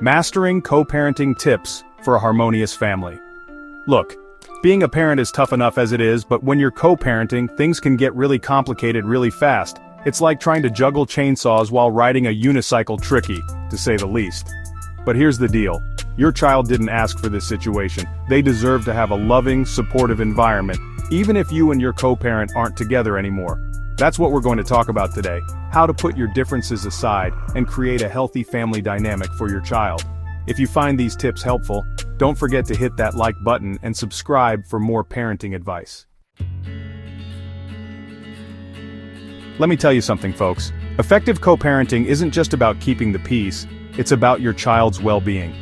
Mastering co-parenting tips for a harmonious family. Look, being a parent is tough enough as it is, but when you're co-parenting, things can get really complicated really fast. It's like trying to juggle chainsaws while riding a unicycle, tricky, to say the least. But here's the deal. Your child didn't ask for this situation. They deserve to have a loving, supportive environment, even if you and your co-parent aren't together anymore. That's what we're going to talk about today. How to put your differences aside and create a healthy family dynamic for your child. If you find these tips helpful, don't forget to hit that like button and subscribe for more parenting advice. Let me tell you something, folks. Effective co-parenting isn't just about keeping the peace, it's about your child's well-being.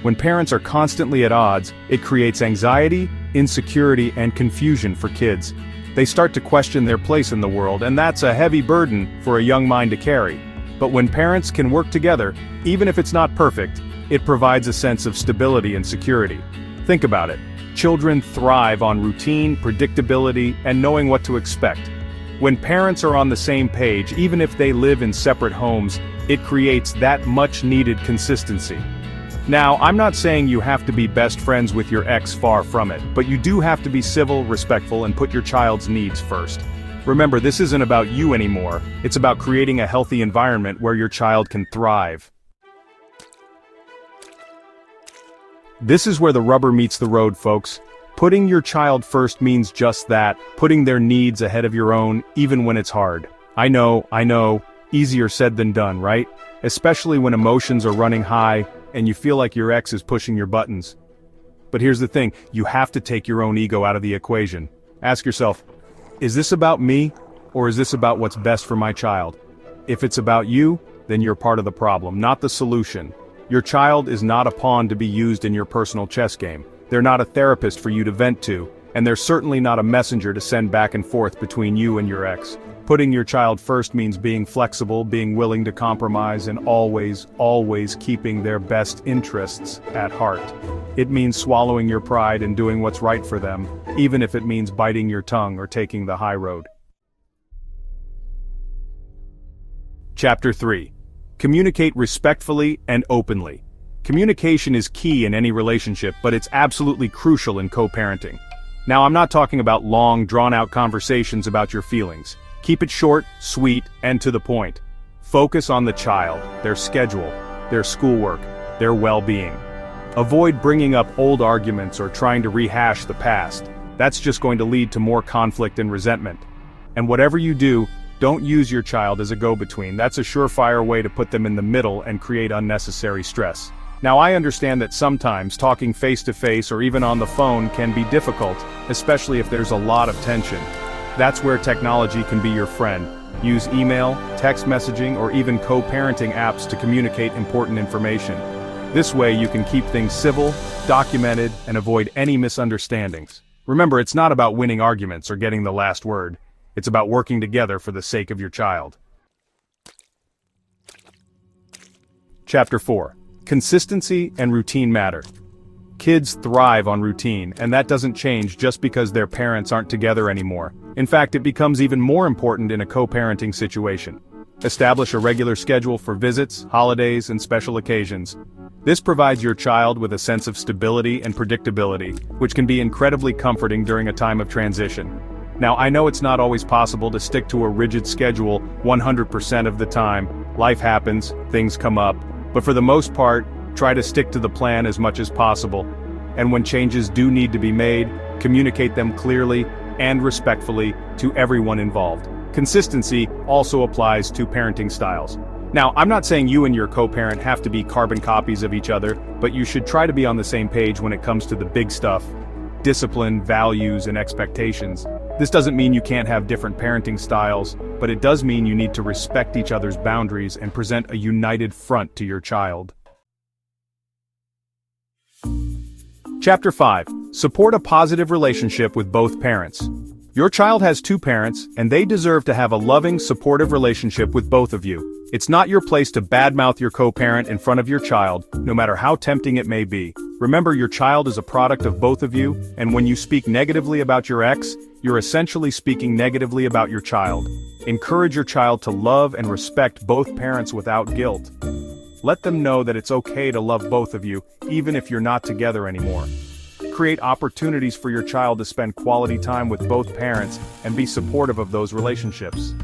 When parents are constantly at odds, it creates anxiety, insecurity, and confusion for kids. They start to question their place in the world, and that's a heavy burden for a young mind to carry. But when parents can work together, even if it's not perfect, it provides a sense of stability and security. Think about it. Children thrive on routine, predictability, and knowing what to expect. When parents are on the same page, even if they live in separate homes, it creates that much-needed consistency. Now, I'm not saying you have to be best friends with your ex, far from it, but you do have to be civil, respectful, and put your child's needs first. Remember, this isn't about you anymore, it's about creating a healthy environment where your child can thrive. This is where the rubber meets the road, folks. Putting your child first means just that, putting their needs ahead of your own, even when it's hard. I know, easier said than done, right? Especially when emotions are running high, and you feel like your ex is pushing your buttons. But here's the thing, you have to take your own ego out of the equation. Ask yourself, is this about me, or is this about what's best for my child? If it's about you, then you're part of the problem, not the solution. Your child is not a pawn to be used in your personal chess game. They're not a therapist for you to vent to, and they're certainly not a messenger to send back and forth between you and your ex. Putting your child first means being flexible, being willing to compromise, and always keeping their best interests at heart. It means swallowing your pride and doing what's right for them, even if it means biting your tongue or taking the high road. Chapter 3. Communicate respectfully and openly. Communication is key in any relationship, but it's absolutely crucial in co-parenting. Now, I'm not talking about long, drawn-out conversations about your feelings. Keep it short, sweet, and to the point. Focus on the child, their schedule, their schoolwork, their well-being. Avoid bringing up old arguments or trying to rehash the past. That's just going to lead to more conflict and resentment. And whatever you do, don't use your child as a go-between. That's a surefire way to put them in the middle and create unnecessary stress. Now, I understand that sometimes talking face-to-face or even on the phone can be difficult, especially if there's a lot of tension. That's where technology can be your friend. Use email, text messaging, or even co-parenting apps to communicate important information. This way you can keep things civil, documented, and avoid any misunderstandings. Remember, it's not about winning arguments or getting the last word. It's about working together for the sake of your child. Chapter 4. Consistency and routine matter. Kids thrive on routine, and that doesn't change just because their parents aren't together anymore. In fact, it becomes even more important in a co-parenting situation. Establish a regular schedule for visits, holidays, and special occasions. This provides your child with a sense of stability and predictability, which can be incredibly comforting during a time of transition. Now, I know it's not always possible to stick to a rigid schedule 100% of the time. Life happens, things come up, but for the most part, try to stick to the plan as much as possible. And when changes do need to be made, communicate them clearly and respectfully to everyone involved. Consistency also applies to parenting styles. Now, I'm not saying you and your co-parent have to be carbon copies of each other, but you should try to be on the same page when it comes to the big stuff: discipline, values, and expectations. This doesn't mean you can't have different parenting styles, but it does mean you need to respect each other's boundaries and present a united front to your child. Chapter 5. Support a positive relationship with both parents. Your child has two parents, and they deserve to have a loving, supportive relationship with both of you. It's not your place to badmouth your co-parent in front of your child, no matter how tempting it may be. Remember, your child is a product of both of you, and when you speak negatively about your ex, you're essentially speaking negatively about your child. Encourage your child to love and respect both parents without guilt. Let them know that it's okay to love both of you, even if you're not together anymore. Create opportunities for your child to spend quality time with both parents and be supportive of those relationships.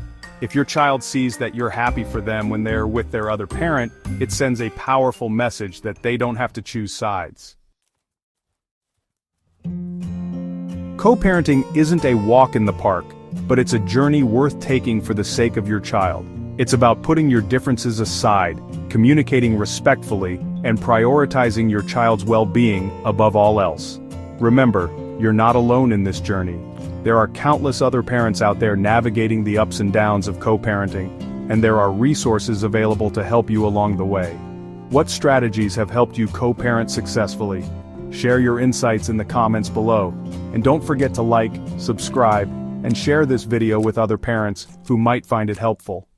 If your child sees that you're happy for them when they're with their other parent, it sends a powerful message that they don't have to choose sides. Co-parenting isn't a walk in the park, but it's a journey worth taking for the sake of your child. It's about putting your differences aside, communicating respectfully, and prioritizing your child's well-being above all else. Remember, you're not alone in this journey. There are countless other parents out there navigating the ups and downs of co-parenting, and there are resources available to help you along the way. What strategies have helped you co-parent successfully? Share your insights in the comments below, and don't forget to like, subscribe, and share this video with other parents who might find it helpful.